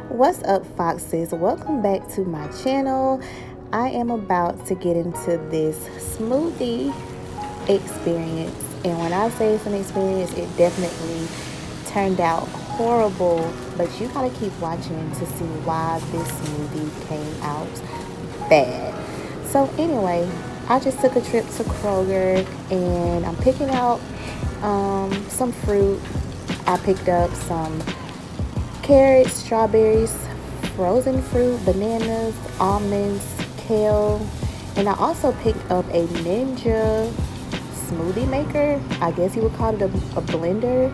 What's up, foxes? Welcome back to my channel. I am about to get into this smoothie experience, and when I say it's an experience, it definitely turned out horrible, but you gotta keep watching to see why this smoothie came out bad. So anyway, I just took a trip to Kroger and I'm picking out some fruit. I picked up some carrots, strawberries, frozen fruit, bananas, almonds, kale, and I also picked up a Ninja smoothie maker. I guess you would call it a blender.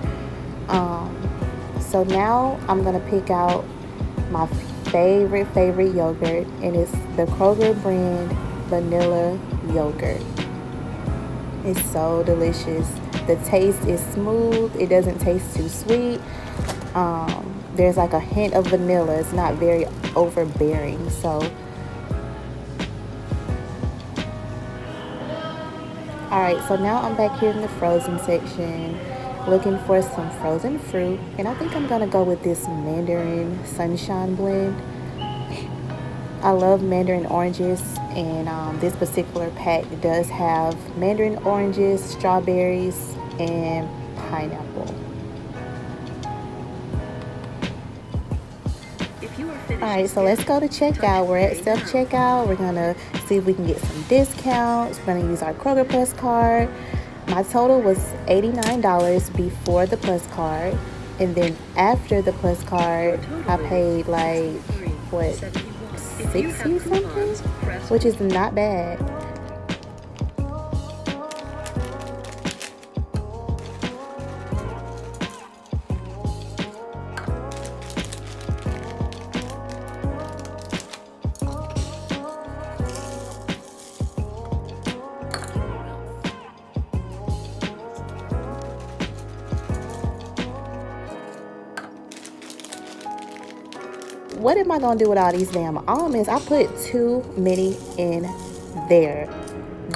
So now I'm gonna pick out my favorite yogurt, and it's the Kroger brand vanilla yogurt. It's so delicious. The taste is smooth. It doesn't taste too sweet. There's like a hint of vanilla. It's not very overbearing. So, alright, so now I'm back here in the frozen section looking for some frozen fruit. And I think I'm going to go with this Mandarin Sunshine blend. I love mandarin oranges, and this particular pack does have mandarin oranges, strawberries, and pineapple. Alright, so let's go to checkout. We're at self-checkout. We're going to see if we can get some discounts. We're going to use our Kroger Plus card. My total was $89 before the Plus card. And then after the Plus card, I paid like, what, 60 something? Which is not bad. What am I gonna do with all these damn almonds? I put too many in there.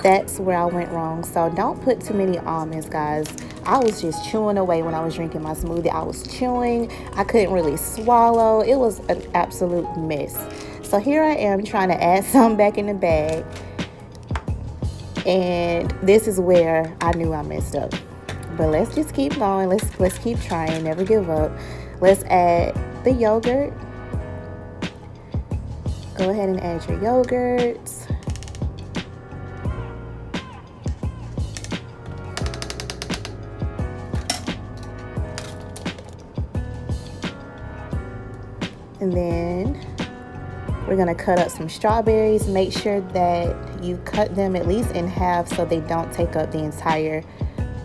That's where I went wrong. So don't put too many almonds, guys. I was just chewing away when I was drinking my smoothie. I was chewing. I couldn't really swallow. It was an absolute mess. So here I am trying to add some back in the bag. And this is where I knew I messed up. But let's just keep going. Let's keep trying. Never give up. Let's add the yogurt. Go ahead and add your yogurts. And then we're gonna cut up some strawberries. Make sure that you cut them at least in half so they don't take up the entire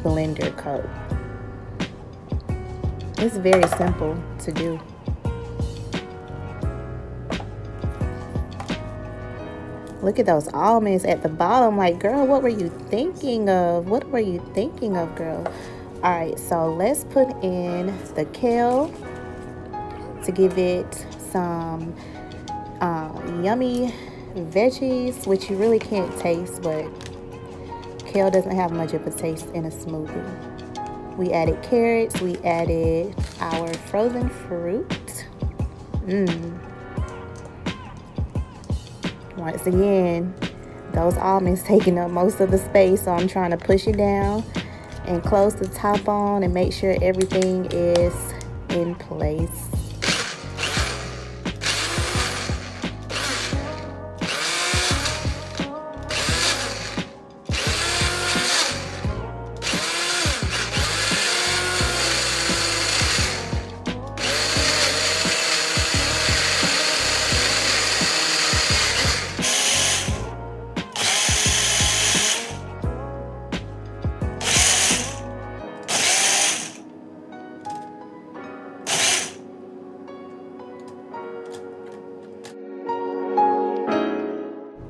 blender cup. It's very simple to do. Look at those almonds at the bottom. Like, girl, what were you thinking of? What were you thinking of, girl? All right, so let's put in the kale to give it some yummy veggies, which you really can't taste, but kale doesn't have much of a taste in a smoothie. We added carrots. We added our frozen fruit. Once again, those almonds taking up most of the space, so I'm trying to push it down and close the top on and make sure everything is in place.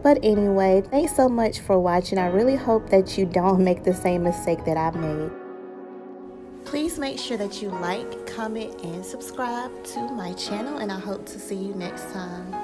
But anyway, thanks so much for watching. I really hope that you don't make the same mistake that I made. Please make sure that you like, comment, and subscribe to my channel, and I hope to see you next time.